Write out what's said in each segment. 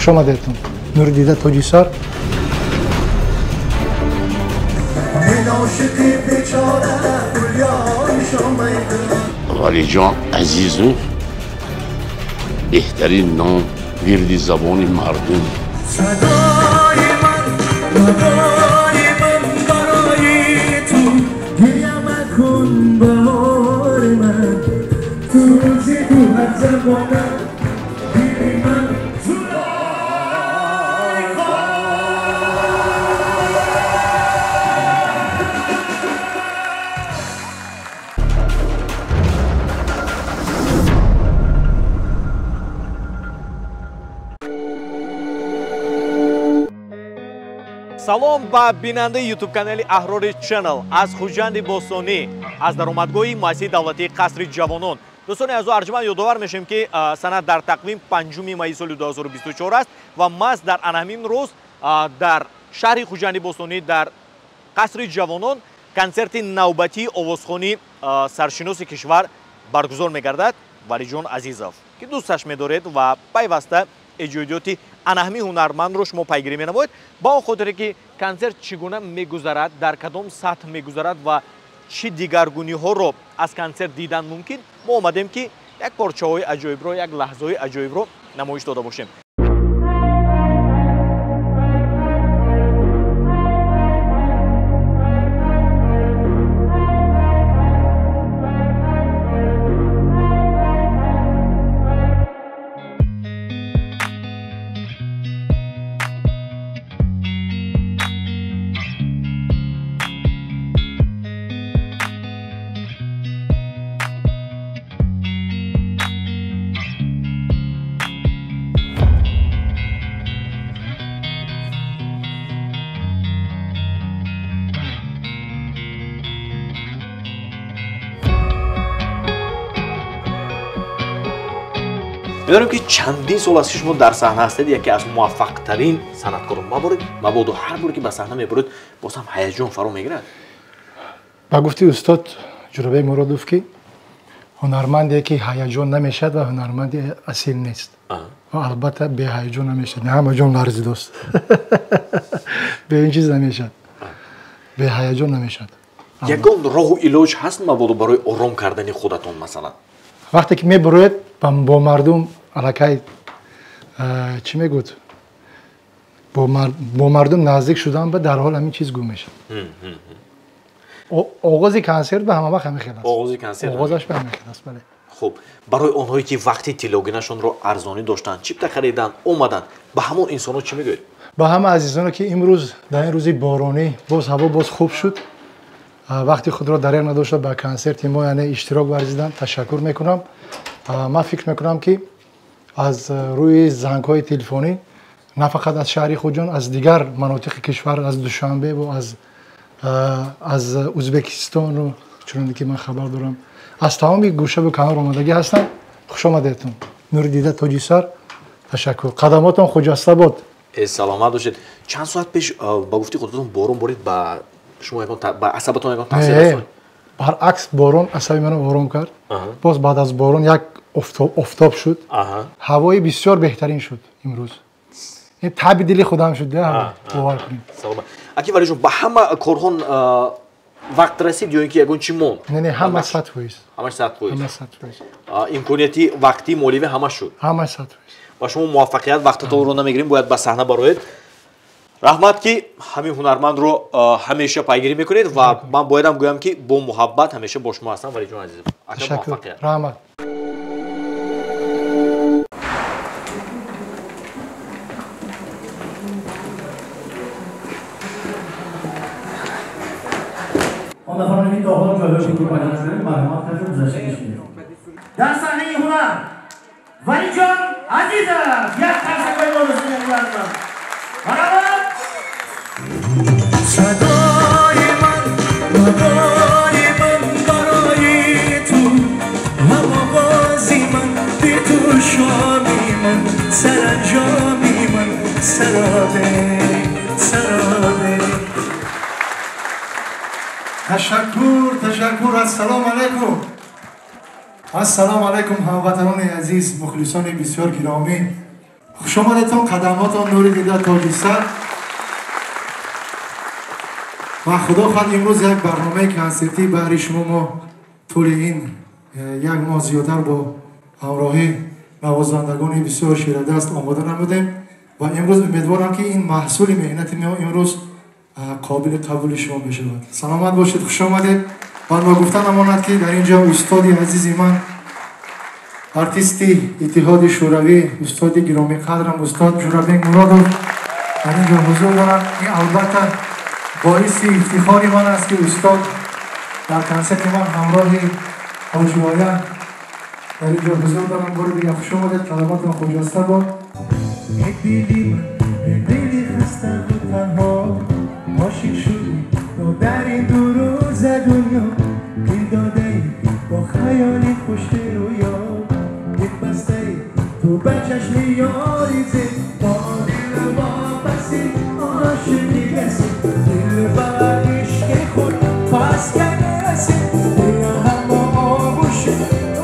خوش آمدید. نوردیده تاجیسار. ولی جان عزیزو بهترین نام وردی زبان مردم. صدای من برای تو گریه مکن بهار من تو روزی تو هر زبانم دیدی من салом ба бинандаи ютуб канали Аҳрори Channel аз Хуҷанди Бостонӣ аз даромадгоҳи муассисаи давлатии Қасри Ҷавонон. Дӯстони азиз, арҷуманд ёдовар мешавем ки санад дар тақвим 5 майи соли 2024 аст ва маз дар ана ҳамин рӯз дар шаҳри Хуҷанди Бостонӣ дар Қасри Ҷавонон консерти навбатии овозхони саршиноси кишвар баргузор мегардад. Валиҷон Азизов ки дӯсташ медоред ва пайваста эҷодиёти анаҳми ҳунармандро шумо пайгирӣ менамоед. Ба он хотире ки консерт чӣ гуна мегузарад, дар кадом сатҳ мегузарад ва чӣ дигаргуниҳоро аз консерт дидан мумкин, мо омадем ки як порчаҳои аҷоибро, як лаҳзаҳои аҷоибро намоиш дода бошем. می‌دانم که چندین سال است که شما در صحنه هستید، یکی از موفق‌ترین صنعتکاران. مبادا هر باری که به صحنه می‌برید باز هم هیجان فرا می‌گیرد. با گفتی استاد جربه مرادوف که هنرمندی که هیجان نمیشد و هنرمندی اصیل نیست. و البته به هیجان نمیشد. نه همه جان لرزی دوست. به این چیز نمیشد. به هیجان نمیشد. یگان راه و علاج هست مبادا برای آرام کردن خودتون مثلا؟ وقتی که میبروید با مردم علاقه چی میگوید با مردم نزدیک شدن به در حال همین چیز گم میشه. آغاز کنسرت به همه وقت همین خیلی است. آغازش به همین خیلی است. بله. خب برای آنهایی که وقتی تلوگینشون رو ارزانی داشتن چیپ خریدن اومدن به همون انسان‌ها چی میگوید؟ با همه عزیزان که امروز در این روزی بارانی باز هوا باز خوب شد وقتی خود را دریغ نداشته به کنسرت ما یعنی اشتراک ورزیدن تشکر میکنم. من فکر میکنم که از روی زنگ‌های تلفنی نه فقط از شهر خوجان از دیگر مناطق کشور از دوشنبه و از ازبکستان و چون که من خبر دارم از تمام گوشه و کنار آمدگی هستن. خوش آمدیدتون. نوردیده تاجیسار. تشکر. قدماتون خجسته باد. سلامت باشید. چند ساعت پیش با گفتی خودتون بارون برید با شما با عصبتون یکم تاثیر رسوند؟ برعکس بارون عصبی منو آروم کرد. باز بعد از بارون یک آفتاب شد. هوای بسیار بهترین شد امروز. این تبدیلی خودم شد. باور کنید. سلامت. اکی ولی جون با همه کارهون وقت رسید یا اینکه یگون چی موند؟ نه همه سطح است. همش سطح است. همه سطح است. امکانیتی وقتی مالی همه شد. همه سطح است. با شما موفقیت وقتتون رو نمیگیریم باید به صحنه بروید. رحمت که همین هنرمند رو همیشه پیگیری میکنید و من بایدم گویم که با محبت همیشه با شما هستم. ولی جون عزیزم تشکر. رحمت. در صحنه هنر ولی جان عزیزم یک تشکر بازنشون می‌کنم. مرحبا. صدای من برای تو هم آوازی من بی تو شامی من سرانجامی من سرابه تشکر. السلام علیکم هموطنان عزیز مخلصان بسیار گرامی. خوش آمدتون قدماتون نور دیده تاج سر و خدا خواهد امروز یک برنامه کنسرتی برای شما ما طول این یک ماه زیادتر با همراهی نوازندگان بسیار شیردست آماده نمودیم و امروز امیدوارم که این محصول مهنت ما امروز قابل قبول شما بشود. سلامت باشید، خوش آمدید. و ما گفتن امانت که در اینجا استاد عزیز من ارتیستی اتحاد شوروی استاد گرامی قدرم استاد جورابنگ مرادov در اینجا حضور دارم. این البته باعث افتخار من است که استاد در کنسرت من همراه حاجی‌آیان در اینجا حضور دارم. بار دیگه خوش آمدید. کلماتم خجسته باد. دلی خسته و تنها عاشق شدی تو در این دو روز دنیا دل داده ای با خیالی پشت رویا دل بسته ای تو به چشم یاری زد با دل واپسی عاشقی رسی دل بر عشق خود پس کرده رسی دل هم آغوشی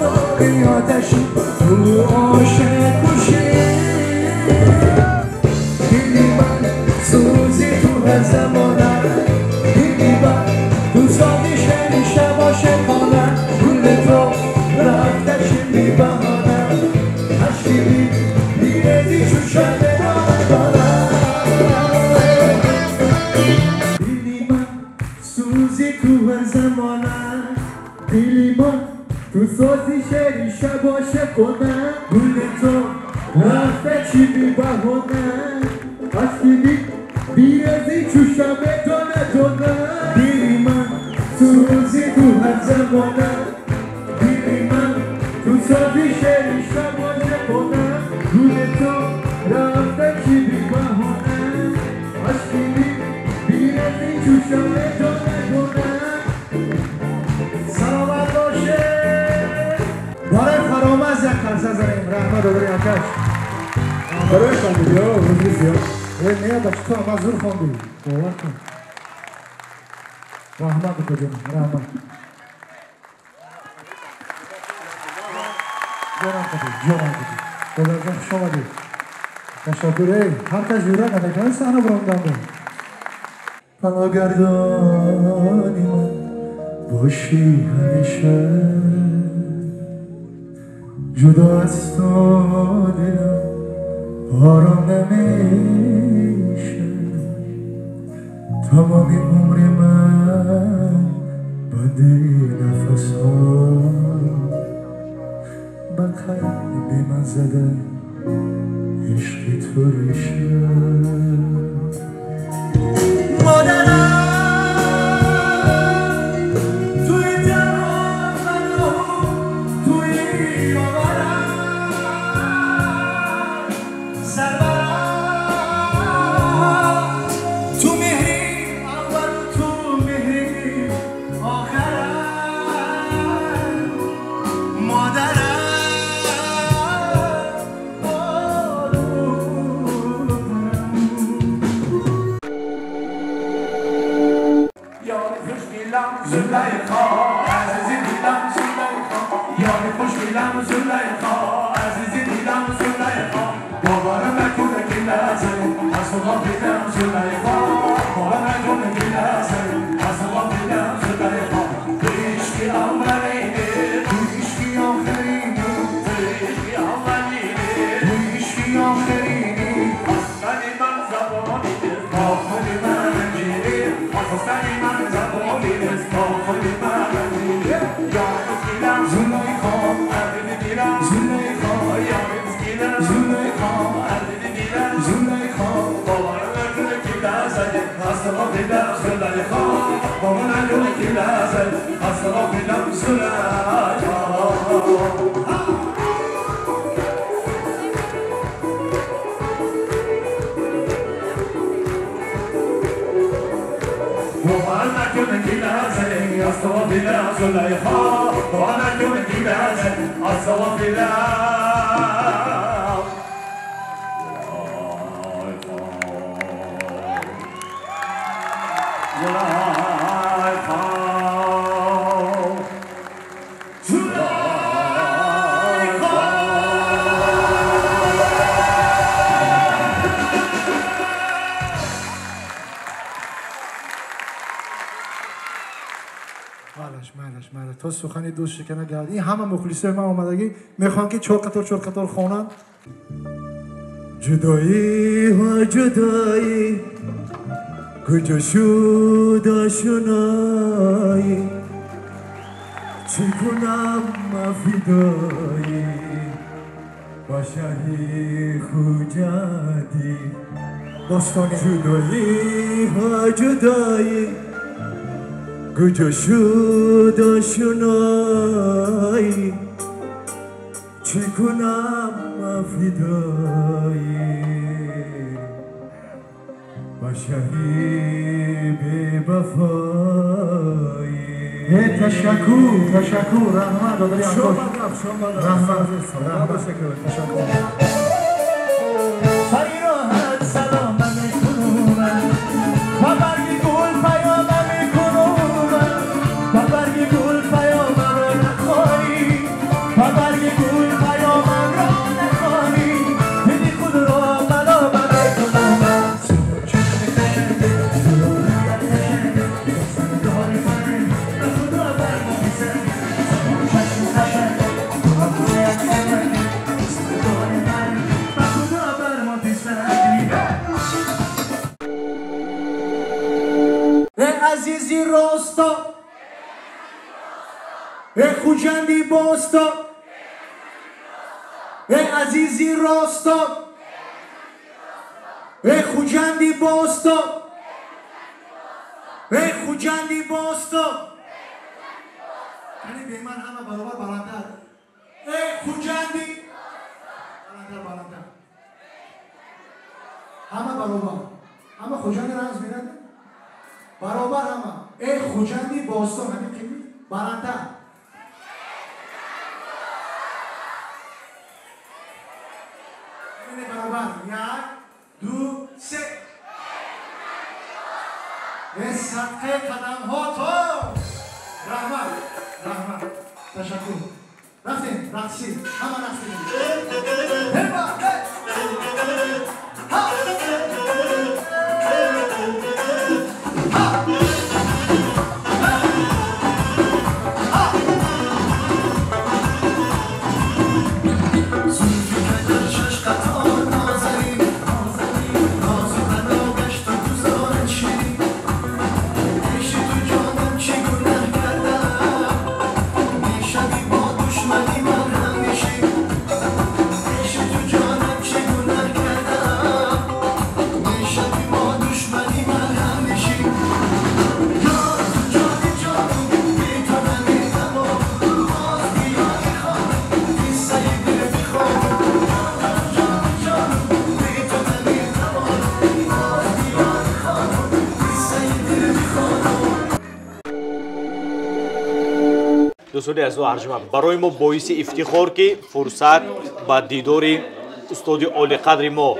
داری آتشی تو عاشق کشی سوزی تو هر زمانه دیدی من دوستانی شنیشه باشه کنه گل تو رفتش بی بهانه عشقی بیرزی چوشه به دانه دیدی من سوزی تو هر زمانه دیدی من دوستانی شنیشه باشه کنه گل تو رفتش بی بهانه عشقی بیرزی چوشم دانه دانه دیدی من سوزی تو هر زمانه دیدی من تو سازی شریشته باشه کنه گل تو رفته چی بی بهانه عشقی بیرزی چوشم دانه دانه سلامت باشه. برای فرامز یک کنسه زنیم رحمت دوباره آکش برای خانده ها روزی زیاد نه بچه تو همه زور خوندی باور کن. رحمت بکن جنم رحمت جانم کدی جانم کدی بابر جان خوش آمدی تشکر. هر کس جوره ندکن سانو براندم بود پناهگردانی من باشی همیشه جدا از تو دلم آرام نمیشه تمامی عمر من بند نفس ها بقید به من زده عشق تو ریشه مادرم توی درام منو توی آورم تو مهری اول تو مهری آخرم مادرم یاری خوش میلم زلیخا عزیزی دیدم زلیخا یاری خوش میلم زلیخا عزیزی دیدم زلیخا باورم نکنه که نزنی از تو با دیدم زلیخا باورم نکنه که نزنی از تو با دیدم زلیخا تو عشقی اولینه تو عشقی آخرینه تو عشقی اولینه تو عشقی آخرینه آستانی من زبانی نیست آخری من انجیری آستانی من زبانی نیست آخری من انجیری یاری دیدم زلیخا عزیزی دیدم زلیخا یاری دیدم زلیخا عزیزی دیدم زلیخا باورم نکنه که نزنی از تو با دیدم زلیخا باورم نکنه که نزنی از تو با دیدم زلیخا باور نکنه که نزنی از تو با دیدم زلیخا باور نکنه که نزنی از تو با دیدم سخن دوست شکنه گرد این همه مخلصای من آمدگی میخوان که چهار قطار خوانن جدایی و جدایی کجا شد آشنایی چی کنم فدایی با شهی خوجدی باستانی جدایی و جدایی کجا شد آشنایی چی کنم فدایی با شهی بی وفایی تشکر رحمت دادری انگوش رحمت تشکر سری راحت سلام میکنم با برگی گل پیام میکنم با برگی گل پیام رو نخواهی با برگی گل پیام رو نخواهی بدی خود رو ملام میکنم عزیزی راستا خوجندی باستا عزیزی راستا خوجندی باستا خوجندی باستا یعنی به من همه برابر بلندر خوجندی بلندر همه برابر همه خوجندی رمز میرند برابر همه خوجندی باستان همین که برنده همین برابر یک دو سه صدقه قدم ها تو رحمت تشکر رفتیم رقصیم همه رقصیم دوستان عزیز و ارجمند برای ما باعث افتخار که فرصت با دیدار استاد عالی قدر ما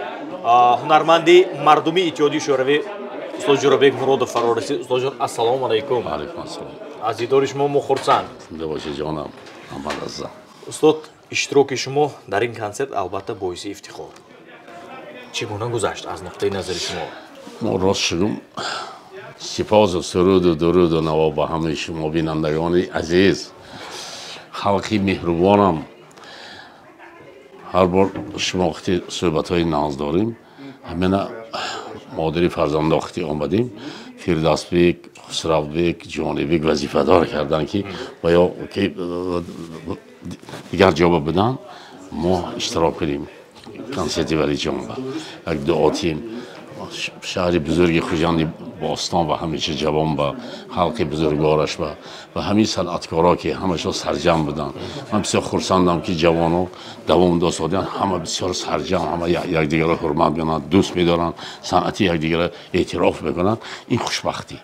هنرمندی مردمی اتحادیه شوروی استاد جورابک مرادов فرا رسید. استاد جان السلام علیکم. علیکم السلام. از دیدار شما ما خرسند. زنده باشید جانم. محمد عزیزم. استاد اشتراک شما در این کنسرت البته باعث افتخار. چگونه گذشت از نقطه نظر شما؟ ما راست شدم سپاس و سرود و درود و نوا به همه شما بینندگان عزیز خلقی مهربانم. هر بار شما وقتی صحبت های ناز داریم همین مادری فرزند وقتی آمدیم فردوس بیگ، خسرو بیگ، جهانی بیگ وظیفه دار کردن که باید دیگر جواب بدن ما اشتراک کنیم کنسرتی ولی جنبه یک دعا تیم شهر بزرگ خوجند باستان و همیشه جوان و خلق بزرگوارش و همین صنعتکارا که همشون سرجم بدن. من بسیار خرسندم که جوانو دوام دو سالن همه بسیار سرجم، همه یکدیگر رو حرمت میکنن، دوست میدارن، صنعتی یکدیگر اعتراف میکنن. این خوشبختی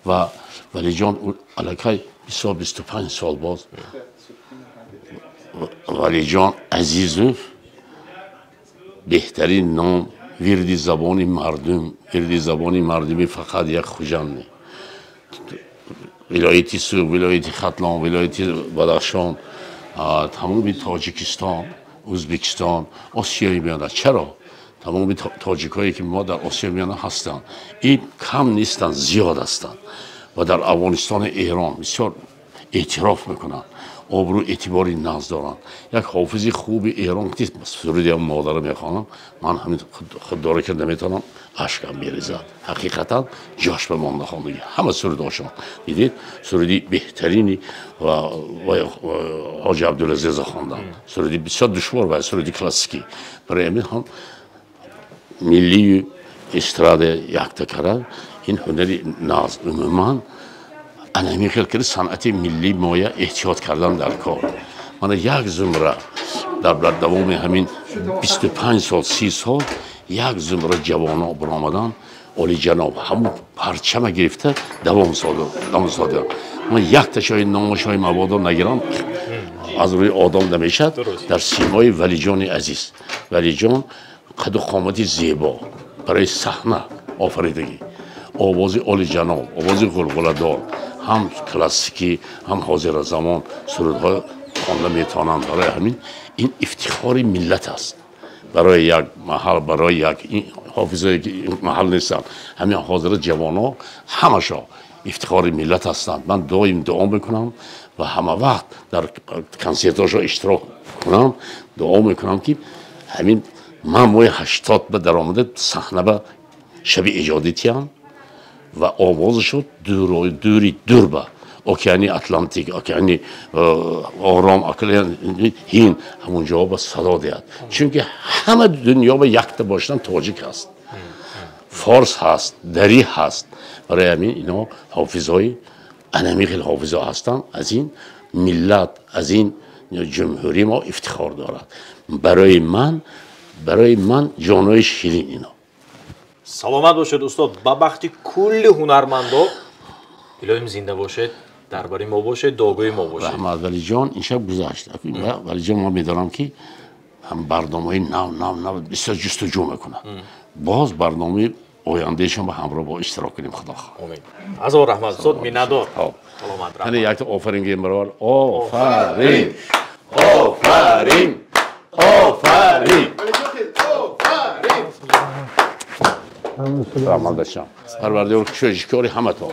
و ولی جان الکی 25 سال باز ولی جان عزیزو بهترین نام وردی زبانی مردم، وردی زبانی مردمی فقط یک خوجند. ولایتی سو، ولایتی ختلان، ولایتی بدخشان، تمام تاجیکستان، ازبکستان، آسیایی میانه. چرا؟ تمام تاجیکایی که ما در آسیا میانه هستند این کم نیستند، زیاد هستند و در افغانستان ایران بسیار اعتراف میکنن آبرو اعتباری ناز دارن یک حافظ خوب ایران که سرودی هم مادرم میخوانم من همین خود داره که نمیتونم اشکم میریزد حقیقتا جاش به من نخواندگی همه سروداشون دیدید سرودی بهترینی و حاج عبدالعزیز خواندن سرودی بسیار دشوار و سرودی کلاسیکی برای امید هم ملی استراد یک تکرار این هنری ناز عموما انمی خیلی که صنعت ملی مایه احتیاط کردن در کار من یک زمره در دوام همین 25 سال 30 سال یک زمره جوانا برآمدن عالی جناب همون پرچم گرفته دوام ساده من یک تشای نامشای مبادا نگیرم از روی آدم نمیشد در سیمای ولی جان عزیز ولی جان قد و قامت زیبا برای صحنه آفریدگی آواز عالی جناب آواز غلغله دار هم کلاسیکی هم حاضر زمان سرودها خوانده میتونند برای همین این افتخار ملت است برای یک محل برای یک حافظه محل نیستن همین حاضر جوانا همشا افتخار ملت هستند من دائم دعا میکنم و همه وقت در کنسرتاشا اشتراک کنم دعا میکنم که همین مموی 80 به در آمده صحنه به شب ایجادیتیان و آوازشو دوری دور به اوکیانی اتلانتیک اوکیانی آرام اوکیانی هین همونجا به صدا دید چون که همه دنیا به یک باشن تاجیک هست فارس هست دری هست برای همین اینا حافظهای انمی خیلی حافظها هستن از این ملت از این جمهوری ما افتخار دارد برای من جانای شیرین اینا سلامت باشد استاد با بختی کل هنرمندا الهیم زنده باشد درباره ما باشه داغوی ما باشه رحمت ولی جان این شب گذشت ولی جان ما میدارم که هم برنامه نو بسیار جستجو میکنه باز برنامه آیندهشان با همراه با اشتراک کنیم خدا خواه آمین از رحمت استاد میندار سلامت رحمت یک تا آفرین گیم برابر آفرین آفرین آفرین رحمت داشتم پروردگار کشکاری همه تا